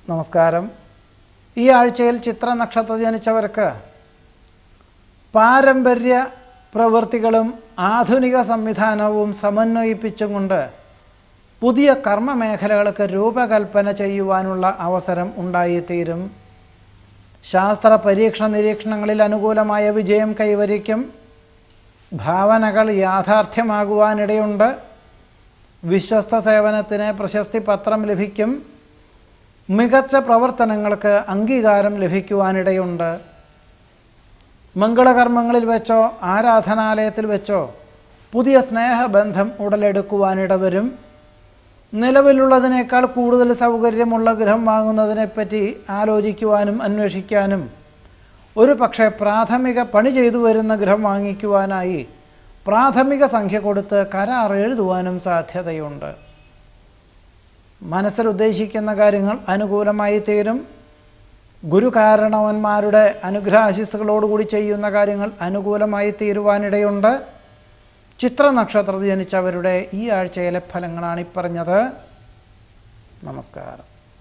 നമസ്കാരം. ഈ ആഴ്ചയിൽ ചിത്ര നക്ഷത്രം ജനിച്ചവർക്ക് പാരമ്പര്യ പ്രവൃത്തികളും ആധുനിക സംവിധാനവും സമന്വയിപ്പിച്ചുകൊണ്ട് പുതിയ കർമ്മമേഖലകൾക്ക് രൂപകൽപ്പന ചെയ്യുവാനുള്ള അവസരം ഉണ്ടായിത്തീരും. ശാസ്ത്ര പരീക്ഷണ നിരീക്ഷണങ്ങളിൽ അനുകൂലമായ വിജയം കൈവരിക്കും. ഭാവനകൾ യാഥാർത്ഥ്യമാകുവാനിടയുണ്ട്. വിശ്വസ്ത സേവനത്തിന് പ്രശസ്തി പത്രം ലഭിക്കും. മികച്ച പ്രവർത്തനങ്ങൾക്ക് അംഗീകാരം ലഭിക്കുവാനിടയുണ്ട്. മംഗളകർമ്മങ്ങളിൽ വെച്ചോ ആരാധനാലയത്തിൽ വെച്ചോ പുതിയ സ്നേഹബന്ധം ഉടലെടുക്കുവാനിടവരും. നിലവിലുള്ളതിനേക്കാൾ കൂടുതൽ സൗകര്യമുള്ള ഗൃഹം വാങ്ങുന്നതിനെപ്പറ്റി ആലോചിക്കുവാനും അന്വേഷിക്കാനും ഒരു പക്ഷേ പ്രാഥമിക പണി ചെയ്തു വരുന്ന ഗൃഹം വാങ്ങിക്കുവാനായി പ്രാഥമിക സംഖ്യ കൊടുത്ത് കരാർ എഴുതുവാനും സാധ്യതയുണ്ട്. മനസ്സിൽ ഉദ്ദേശിക്കുന്ന കാര്യങ്ങൾ അനുകൂലമായി തീരും. ഗുരുകാരണവന്മാരുടെ അനുഗ്രഹാശിസ്സുകളോടുകൂടി ചെയ്യുന്ന കാര്യങ്ങൾ അനുകൂലമായി തീരുവാനിടയുണ്ട്. ചിത്ര നക്ഷത്രത്തിൽ ജനിച്ചവരുടെ ഈ ആഴ്ചയിലെ ഫലങ്ങളാണ് ഈ പറഞ്ഞത്. നമസ്കാരം.